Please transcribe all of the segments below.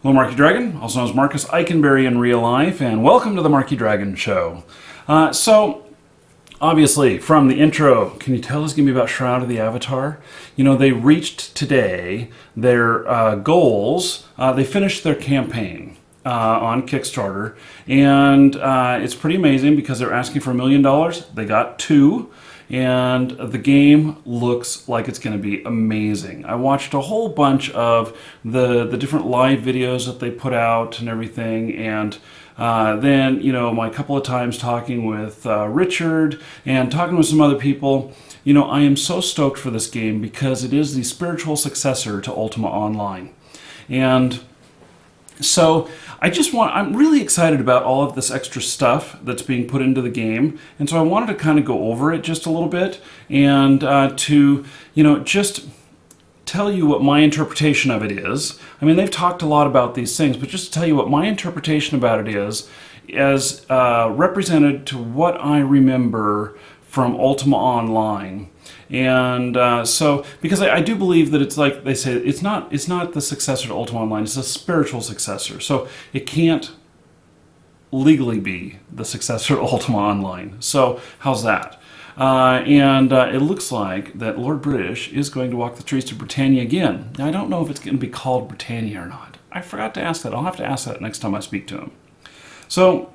Hello, Marky Dragon, also known as Marcus Eikenberry in real life, and welcome to the Marky Dragon Show. Obviously, from the intro, can you tell it's going to be about Shroud of the Avatar? You know, they reached today their goals. They finished their campaign on Kickstarter, and it's pretty amazing because they're asking for $1 million. They got two. And the game looks like it's going to be amazing. I watched a whole bunch of the different live videos that they put out and everything, and then, you know, my couple of times talking with Richard and talking with some other people, you know, I am so stoked for this game because it is the spiritual successor to Ultima Online. And so I'm really excited about all of this extra stuff that's being put into the game, and so I wanted to kind of go over it just a little bit and to, you know, just tell you what my interpretation of it is. I mean, they've talked a lot about these things, but just to tell you what my interpretation about it is, as represented to what I remember from Ultima Online. And so, because I do believe that it's like they say, it's not the successor to Ultima Online, it's a spiritual successor. So it can't legally be the successor to Ultima Online. So how's that? It looks like that Lord British is going to walk the trees to Britannia again. Now, I don't know if it's going to be called Britannia or not. I forgot to ask that. I'll have to ask that next time I speak to him. So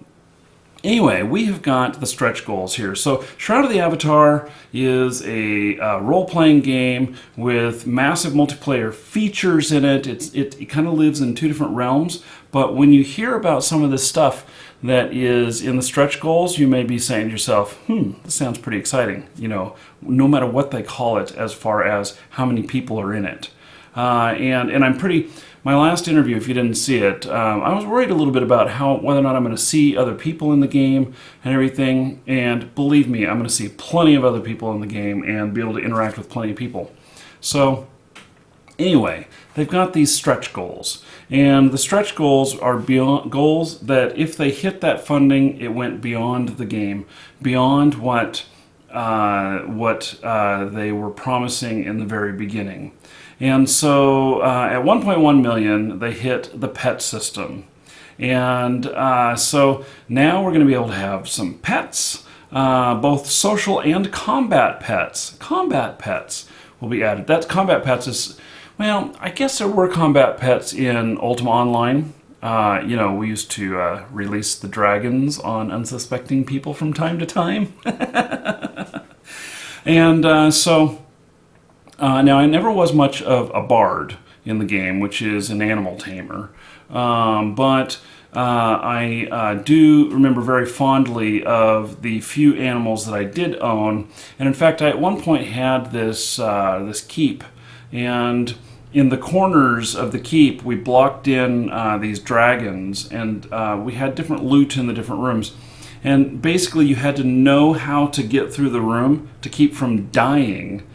anyway, we have got the stretch goals here. So Shroud of the Avatar is a role-playing game with massive multiplayer features in it. It kind of lives in two different realms, but when you hear about some of this stuff that is in the stretch goals, you may be saying to yourself, this sounds pretty exciting, you know, no matter what they call it as far as how many people are in it. My last interview, if you didn't see it, I was worried a little bit about whether or not I'm going to see other people in the game and everything, and believe me, I'm going to see plenty of other people in the game and be able to interact with plenty of people. So anyway, they've got these stretch goals, and the stretch goals are beyond goals that if they hit that funding, it went beyond the game, beyond what they were promising in the very beginning. And so at 1.1 million, they hit the pet system. And so now we're going to be able to have some pets, both social and combat pets. Combat pets will be added. That combat pets is, well, I guess there were combat pets in Ultima Online. You know, we used to release the dragons on unsuspecting people from time to time. And so now I never was much of a bard in the game, which is an animal tamer. But I do remember very fondly of the few animals that I did own. And in fact, I at one point had this keep, and in the corners of the keep, we blocked in these dragons, and we had different loot in the different rooms. And basically, you had to know how to get through the room to keep from dying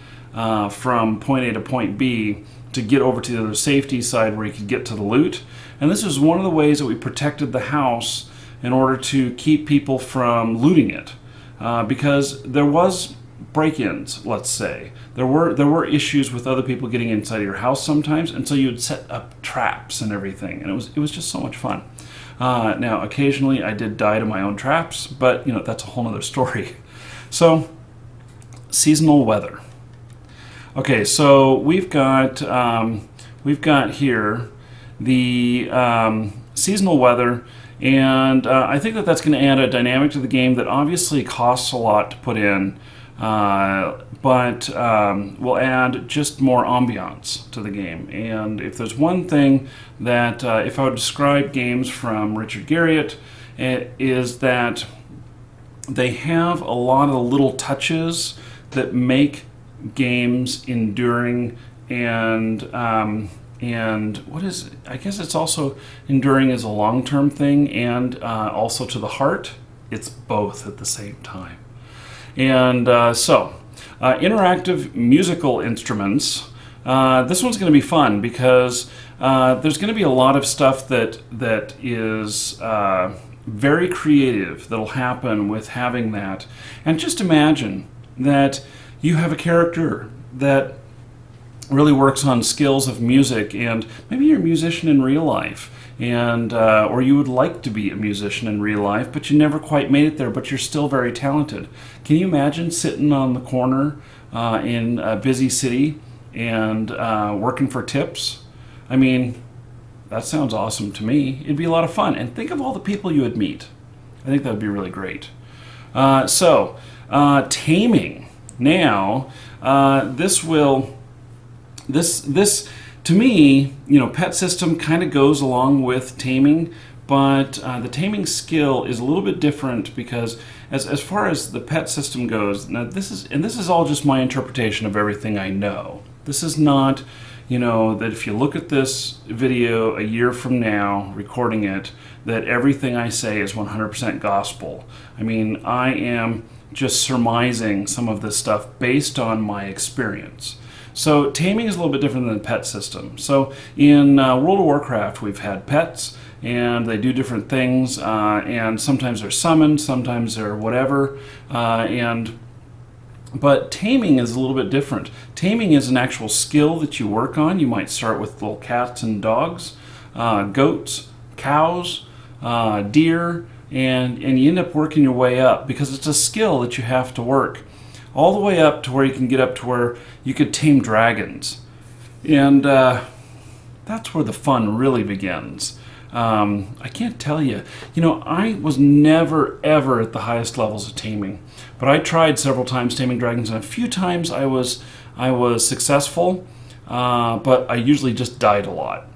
from point A to point B to get over to the other safety side where you could get to the loot. And this was one of the ways that we protected the house in order to keep people from looting it. Because there was break-ins, let's say. There were issues with other people getting inside of your house sometimes, and so you'd set up traps and everything, and it was just so much fun. Now, occasionally I did die to my own traps, but you know, that's a whole other story. So, seasonal weather. Okay, so we've got here the seasonal weather, and I think that's going to add a dynamic to the game that obviously costs a lot to put in, but will add just more ambiance to the game. And if there's one thing that, if I would describe games from Richard Garriott, it is that they have a lot of the little touches that make games enduring, and what is it? I guess it's also enduring as a long-term thing, and also to the heart. It's both at the same time. And interactive musical instruments. This one's going to be fun because there's going to be a lot of stuff that is very creative that'll happen with having that. And just imagine that you have a character that really works on skills of music, and maybe you're a musician in real life, and or you would like to be a musician in real life, but you never quite made it there, but you're still very talented. Can you imagine sitting on the corner in a busy city and working for tips? I mean, that sounds awesome to me. It'd be a lot of fun, and think of all the people you would meet. I think that would be really great. Taming. Now, this to me, pet system kind of goes along with taming, but the taming skill is a little bit different because as far as the pet system goes, now this is all just my interpretation of everything I know. This is not, that if you look at this video a year from now, recording it, that everything I say is 100% gospel. I mean, I am just surmising some of this stuff based on my experience. So taming is a little bit different than the pet system. So in World of Warcraft, we've had pets, and they do different things, and sometimes they're summoned, sometimes they're whatever, but taming is a little bit different. Taming is an actual skill that you work on. You might start with little cats and dogs, goats, cows, deer, and you end up working your way up because it's a skill that you have to work all the way up to where you can get up to where you could tame dragons. And that's where the fun really begins. I can't tell you. I was never, ever at the highest levels of taming. But I tried several times taming dragons, and a few times I was successful, but I usually just died a lot.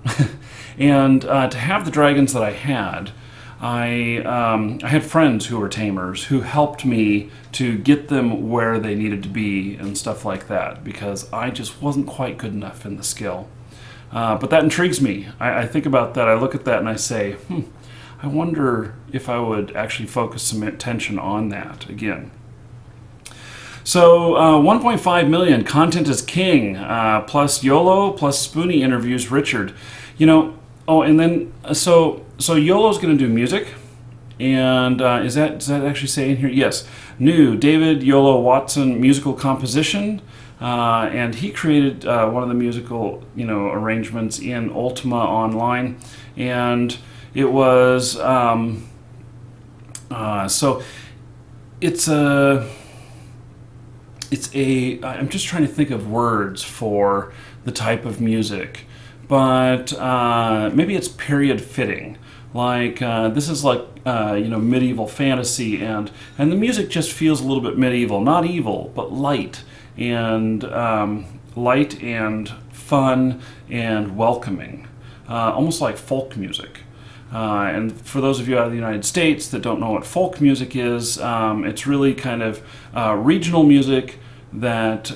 And to have the dragons that I had had friends who were tamers who helped me to get them where they needed to be and stuff like that, because I just wasn't quite good enough in the skill. But that intrigues me. I think about that. I look at that and I say, I wonder if I would actually focus some attention on that again. So 1.5 million, content is king, plus YOLO, plus Spoonie interviews Richard. And then so YOLO's going to do music, and does that actually say in here? Yes, new David YOLO Watson musical composition, and he created one of the musical arrangements in Ultima Online, and it was so it's a. I'm just trying to think of words for the type of music, but maybe it's period fitting. Like this is like medieval fantasy, and the music just feels a little bit medieval, not evil, but light and fun and welcoming, almost like folk music. And for those of you out of the United States that don't know what folk music is, it's really kind of regional music that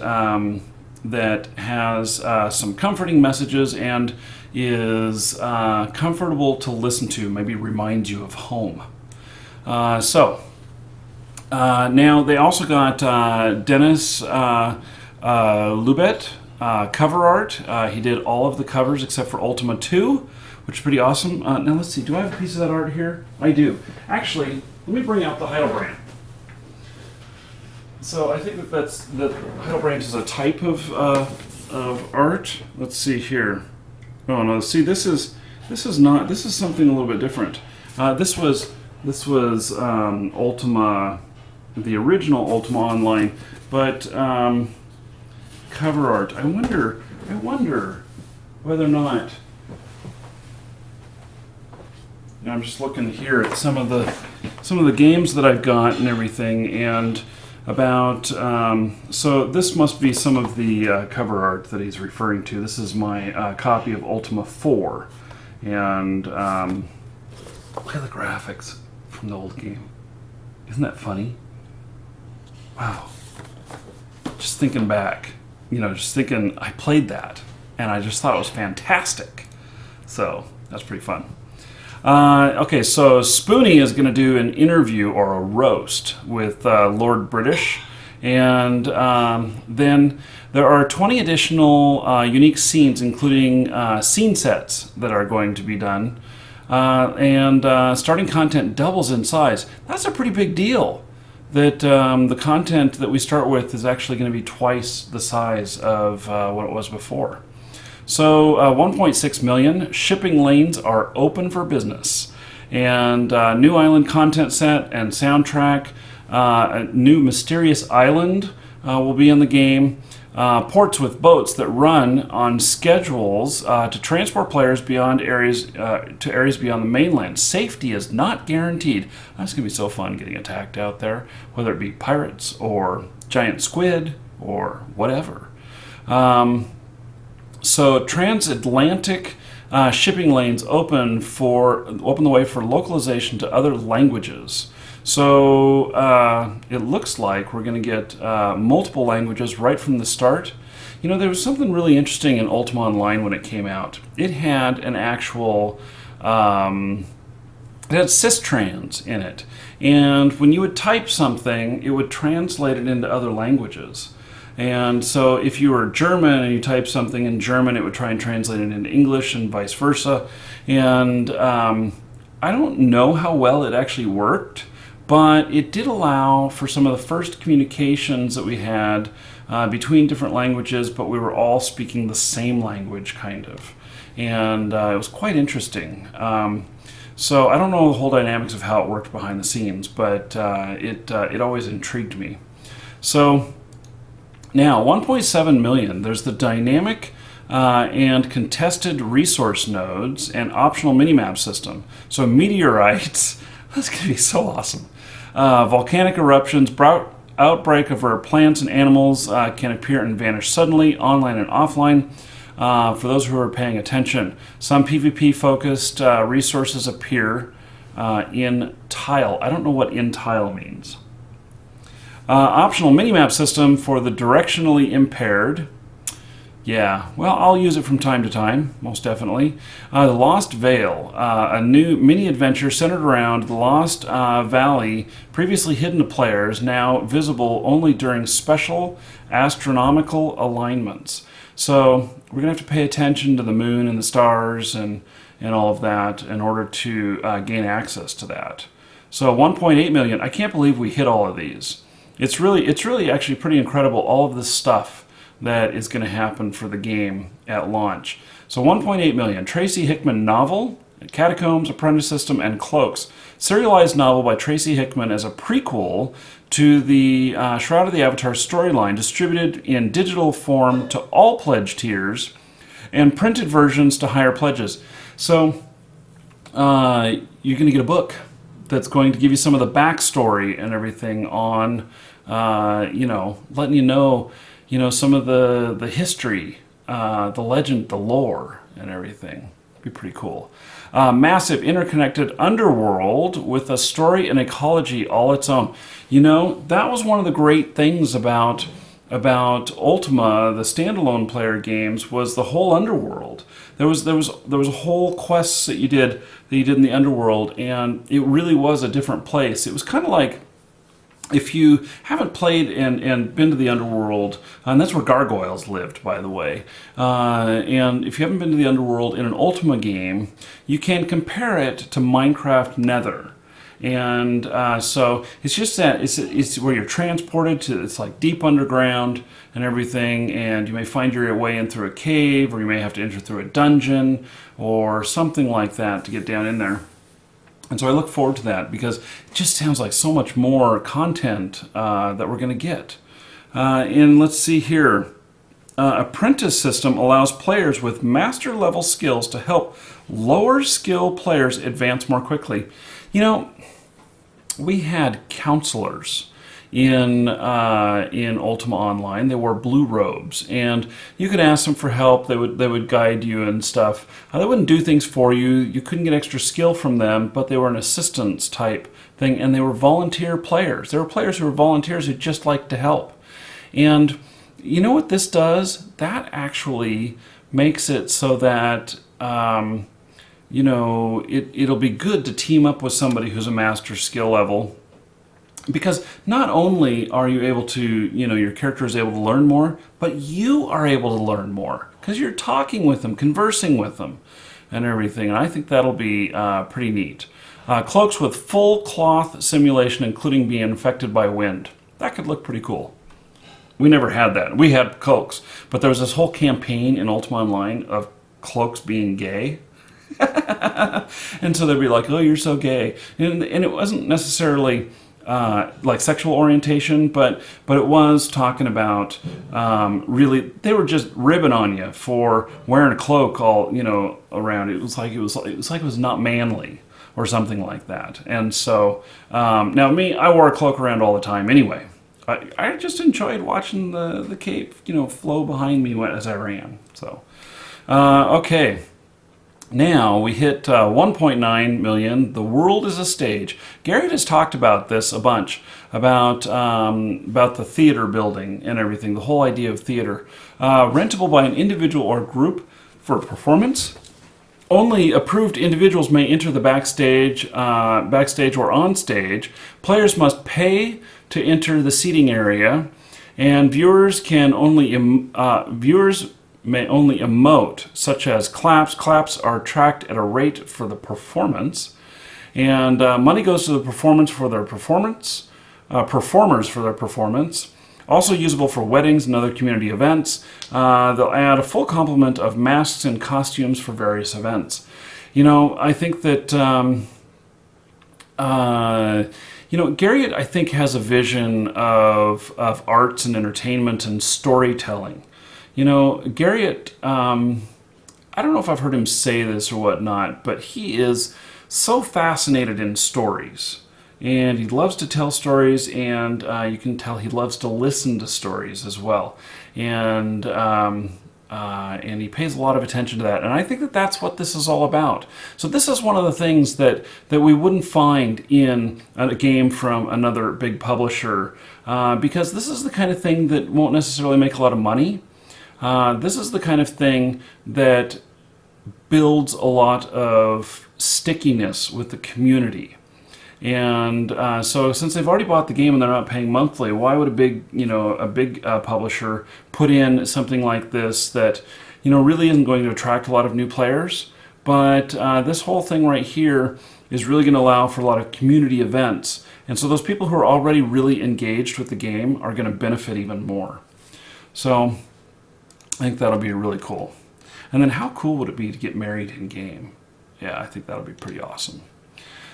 has some comforting messages and is comfortable to listen to, maybe reminds you of home. Now they also got Dennis Lubet, cover art. He did all of the covers except for Ultima 2, which is pretty awesome. Now let's see, do I have a piece of that art here? I do. Actually, let me bring out the Heidelbrand. So I think that Heidelbrand is a type of art. Let's see here. Oh no, see this is something a little bit different. This was Ultima, the original Ultima Online, but cover art. I wonder whether or not. I'm just looking here at some of the games that I've got and everything, and about so this must be some of the cover art that he's referring to. This is my copy of Ultima 4, and look at the graphics from the old game. Isn't that funny? Wow. Just thinking back, I played that, and I just thought it was fantastic. So that's pretty fun. Okay, so Spoonie is going to do an interview or a roast with Lord British, and then there are 20 additional unique scenes, including scene sets that are going to be done, and starting content doubles in size. That's a pretty big deal. that the content that we start with is actually going to be twice the size of what it was before. So 1.6 million shipping lanes are open for business, and new island content set and soundtrack. A new mysterious island will be in the game. Ports with boats that run on schedules to transport players beyond areas to areas beyond the mainland. Safety is not guaranteed. That's going to be so fun getting attacked out there, whether it be pirates or giant squid or whatever. So transatlantic shipping lanes open the way for localization to other languages. So it looks like we're going to get multiple languages right from the start. You know, there was something really interesting in Ultima Online when it came out. It had an actual, it had systrans in it. And when you would type something, it would translate it into other languages. And so if you were German and you typed something in German, it would try and translate it into English and vice versa. And I don't know how well it actually worked, but it did allow for some of the first communications that we had between different languages, but we were all speaking the same language, kind of. And it was quite interesting. So I don't know the whole dynamics of how it worked behind the scenes, but it always intrigued me. So now 1.7 million, there's the dynamic and contested resource nodes and optional minimap system. So meteorites, that's going to be so awesome. Volcanic eruptions, outbreak of rare plants and animals can appear and vanish suddenly, online and offline. For those who are paying attention, some PvP-focused resources appear in tile. I don't know what in tile means. Optional minimap system for the directionally impaired. Yeah, well, I'll use it from time to time, most definitely. The Lost Vale, a new mini-adventure centered around the Lost Valley, previously hidden to players, now visible only during special astronomical alignments. So we're going to have to pay attention to the moon and the stars and all of that in order to gain access to that. So 1.8 million, I can't believe we hit all of these. It's really actually pretty incredible, all of this stuff that is going to happen for the game at launch. So 1.8 million, Tracy Hickman novel, Catacombs, Apprentice System, and Cloaks. Serialized novel by Tracy Hickman as a prequel to the Shroud of the Avatar storyline, distributed in digital form to all pledge tiers, and printed versions to higher pledges. So you're going to get a book that's going to give you some of the backstory and everything on, letting you know, some of the history, the legend, the lore, and everything. Be pretty cool. Massive interconnected underworld with a story and ecology all its own. That was one of the great things about Ultima, the standalone player games, was the whole underworld. There was a whole quests that you did in the underworld, and it really was a different place. It was kind of like, if you haven't played and been to the underworld, and that's where gargoyles lived, by the way, and if you haven't been to the underworld in an Ultima game, you can compare it to Minecraft Nether. And so it's just that it's where you're transported to, it's like deep underground and everything, and you may find your way in through a cave, or you may have to enter through a dungeon or something like that to get down in there. And so I look forward to that, because it just sounds like so much more content that we're going to get. And let's see here. Apprentice System allows players with master level skills to help lower skill players advance more quickly. We had counselors in Ultima Online. They wore blue robes, and you could ask them for help. They would guide you and stuff. They wouldn't do things for you. You couldn't get extra skill from them, but they were an assistance type thing, and they were volunteer players. There were players who were volunteers who just liked to help. And you know what this does? That actually makes it so that it'll be good to team up with somebody who's a master skill level, because not only are you able to, your character is able to learn more, but you are able to learn more because you're talking with them, conversing with them, and everything. And I think that'll be pretty neat. Cloaks with full cloth simulation, including being infected by wind. That could look pretty cool. We never had that. We had cloaks, but there was this whole campaign in Ultima Online of cloaks being gay. And so they'd be like, oh, you're so gay. And it wasn't necessarily like sexual orientation, but it was talking about really, they were just ribbing on you for wearing a cloak all, around. It was like it was not manly or something like that. And so now me, I wore a cloak around all the time anyway. I just enjoyed watching the cape, flow behind me as I ran. So, okay. Now we hit 1.9 million. The world is a stage. Garrett has talked about this a bunch, about the theater building and everything, the whole idea of theater. Rentable by an individual or group for performance. Only approved individuals may enter the backstage or on stage. Players must pay to enter the seating area, and viewers may only emote, such as claps. Claps are tracked at a rate for the performance, and money goes to the performers for their performance. Also usable for weddings and other community events. They'll add a full complement of masks and costumes for various events. I think that Garriott, I think, has a vision of arts and entertainment and storytelling. Garriott, I don't know if I've heard him say this or whatnot, but he is so fascinated in stories. And he loves to tell stories, and you can tell he loves to listen to stories as well. And he pays a lot of attention to that. And I think that that's what this is all about. So this is one of the things that we wouldn't find in a game from another big publisher, because this is the kind of thing that won't necessarily make a lot of money. This is the kind of thing that builds a lot of stickiness with the community. And so since they've already bought the game and they're not paying monthly, why would a big publisher put in something like this that really isn't going to attract a lot of new players? But this whole thing right here is really going to allow for a lot of community events. And so those people who are already really engaged with the game are going to benefit even more. So I think that'll be really cool. And then how cool would it be to get married in game? Yeah, I think that'll be pretty awesome.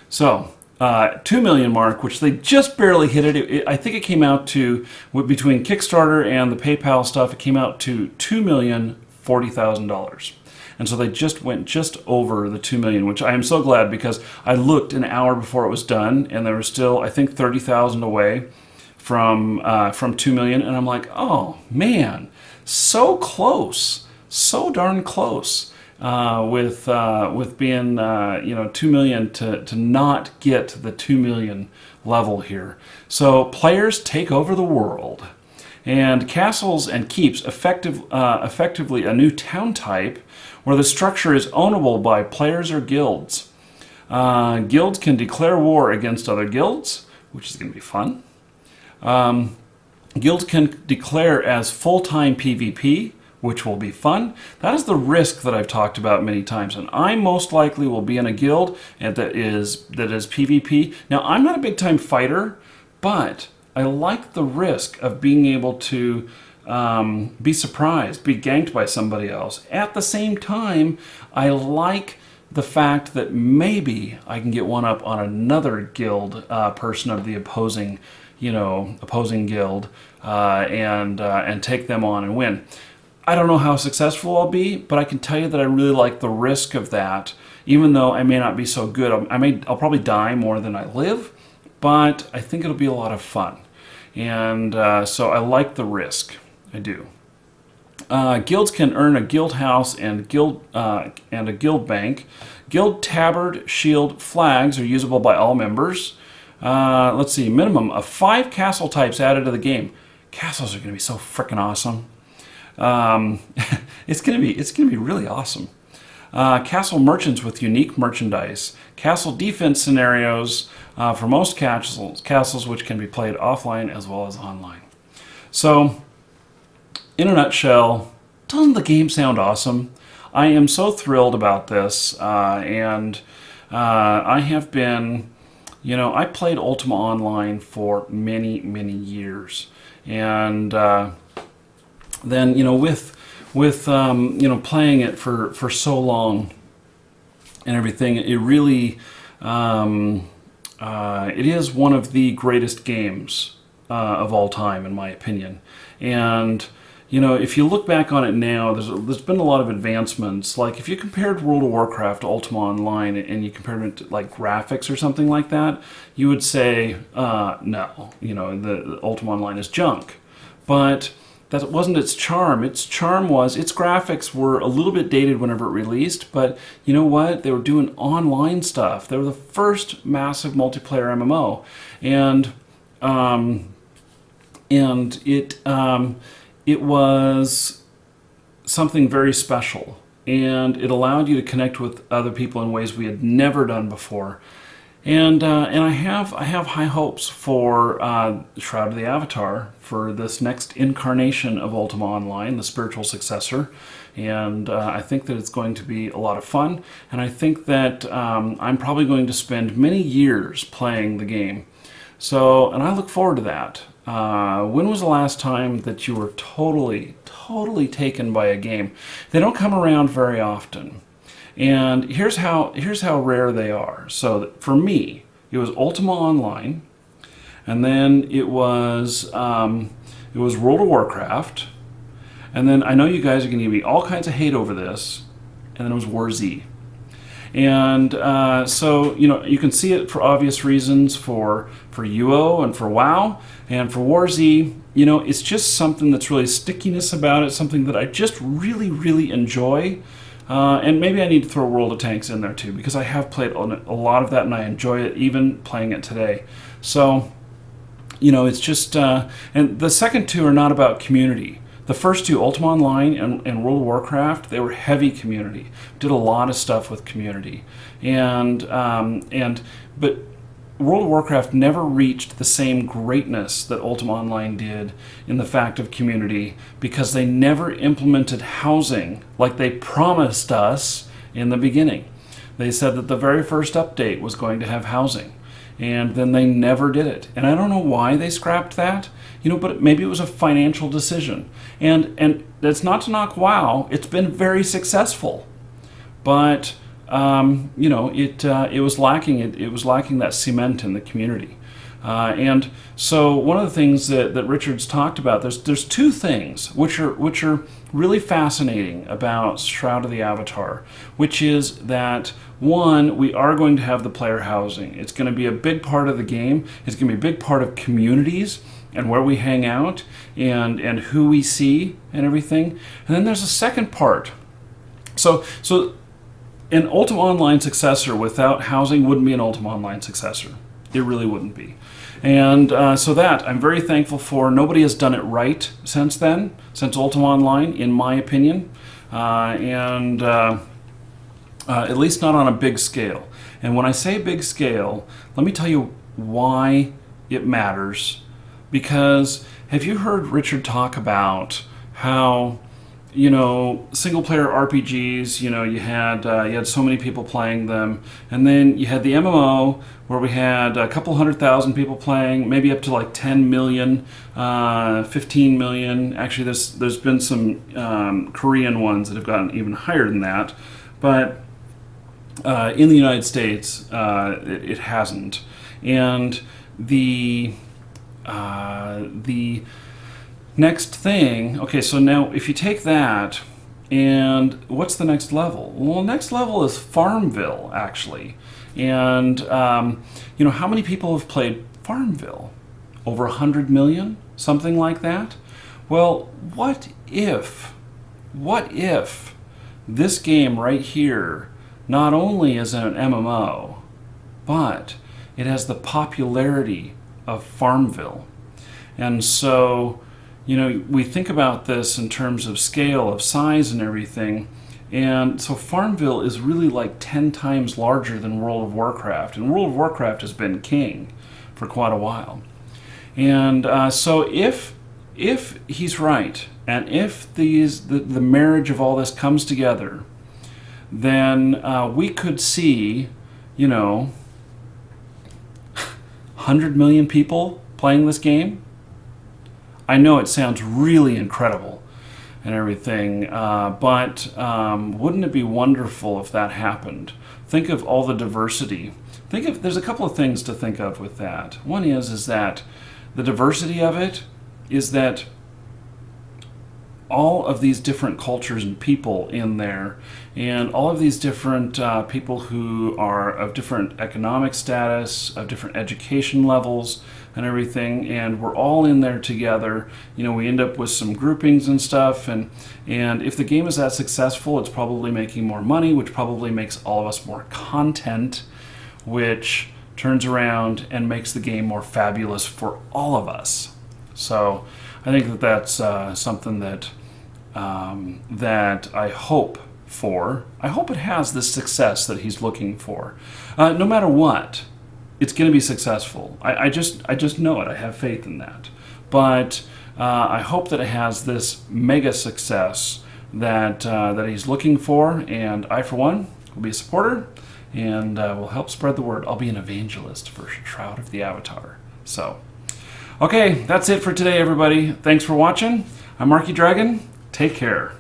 So 2 million mark, which they just barely hit it. I think it came out to, between Kickstarter and the PayPal stuff, it came out to $2,040,000. And so they just went just over the 2 million, which I am so glad, because I looked an hour before it was done and there was still, I think, 30,000 away from 2 million. And I'm like, oh man, so close, so darn close. With being 2 million to not get the 2 million level here. So players take over the world, and castles and keeps effectively a new town type where the structure is ownable by players or guilds. Guilds can declare war against other guilds, which is going to be fun. Guilds can declare as full-time PvP, which will be fun. That is the risk that I've talked about many times, and I most likely will be in a guild that is PvP. Now, I'm not a big-time fighter, but I like the risk of being able to be surprised, be ganked by somebody else. At the same time, I like the fact that maybe I can get one up on another guild person of the opposing guild and take them on and win. I don't know how successful I'll be, but I can tell you that I really like the risk of that, even though I may not be so good. I'll probably die more than I live, but I think it'll be a lot of fun. And so I like the risk. I do. Guilds can earn a guild house and a guild bank. Guild tabard, shield, flags are usable by all members. Let's see, minimum of 5 castle types added to the game. Castles are going to be so freaking awesome. It's gonna be really awesome. Castle merchants with unique merchandise. Castle defense scenarios for most castles, which can be played offline as well as online. So, in a nutshell, doesn't the game sound awesome? I am so thrilled about this, and I have been, I played Ultima Online for many, many years. And then, with playing it for so long and everything, it really, it is one of the greatest games of all time, in my opinion. And if you look back on it now, there's been a lot of advancements. Like if you compared World of Warcraft to Ultima Online and you compared it to like graphics or something like that, you would say, no, the Ultima Online is junk. But that wasn't its charm. Its charm was its graphics were a little bit dated whenever it released, but you know what? They were doing online stuff. They were the first massive multiplayer MMO, and it was something very special, and it allowed you to connect with other people in ways we had never done before. And I have high hopes for Shroud of the Avatar, for this next incarnation of Ultima Online, the spiritual successor. And I think that it's going to be a lot of fun. And I think that I'm probably going to spend many years playing the game. So, and I look forward to that. When was the last time that you were totally taken by a game? They don't come around very often. And here's how rare they are. So for me, it was Ultima Online, and then it was World of Warcraft, and then I know you guys are going to give me all kinds of hate over this, and then it was War Z. And so you can see it for obvious reasons for UO and for WoW, and for War Z. It's just something that's really stickiness about it, something that I just really enjoy. And maybe I need to throw World of Tanks in there too, because I have played a lot of that and I enjoy it, even playing it today. So, it's just, and the second two are not about community. The first two, Ultima Online and World of Warcraft, they were heavy community. Did a lot of stuff with community, but World of Warcraft never reached the same greatness that Ultima Online did in the fact of community, because they never implemented housing like they promised us in the beginning. They said that the very first update was going to have housing, and then they never did it. And I don't know why they scrapped that, but maybe it was a financial decision. And that's not to knock WoW. It's been very successful, but it was lacking. It was lacking that cement in the community, and so one of the things that Richard's talked about, there's two things which are really fascinating about Shroud of the Avatar, which is that one, we are going to have the player housing. It's going to be a big part of the game. It's going to be a big part of communities and where we hang out and who we see and everything. And then there's a second part. So. An Ultima Online successor without housing wouldn't be an Ultima Online successor. It really wouldn't be. And so that I'm very thankful for. Nobody has done it right since then, since Ultima Online, in my opinion. At least not on a big scale. And when I say big scale, let me tell you why it matters. Because have you heard Richard talk about how single player RPGs, you had so many people playing them, and then you had the MMO where we had a couple 100,000 people playing, maybe up to like 10 million, 15 million. Actually, there's been some Korean ones that have gotten even higher than that, but in the United States, it hasn't. And the next thing, okay, so now if you take that, and what's the next level? Well, next level is Farmville, actually. And, how many people have played Farmville? Over 100 million? Something like that? Well, what if this game right here not only is an MMO, but it has the popularity of Farmville? And so, we think about this in terms of scale, of size and everything, and so Farmville is really like 10 times larger than World of Warcraft, and World of Warcraft has been king for quite a while. And so if he's right, and if the marriage of all this comes together, then we could see you know, 100 million people playing this game. I know it sounds really incredible and everything, but wouldn't it be wonderful if that happened? Think of all the diversity. There's a couple of things to think of with that. One is that the diversity of it is that all of these different cultures and people in there, and all of these different people who are of different economic status, of different education levels and everything, and we're all in there together. You know, we end up with some groupings and stuff, and if the game is that successful, it's probably making more money, which probably makes all of us more content, which turns around and makes the game more fabulous for all of us. So I think that that's something that that I hope for. I hope it has the success that he's looking for. No matter what, it's going to be successful. I just know it. I have faith in that. But I hope that it has this mega success that that he's looking for. And I, for one, will be a supporter and will help spread the word. I'll be an evangelist for Shroud of the Avatar. So, okay, that's it for today, everybody. Thanks for watching. I'm Marky Dragon. Take care.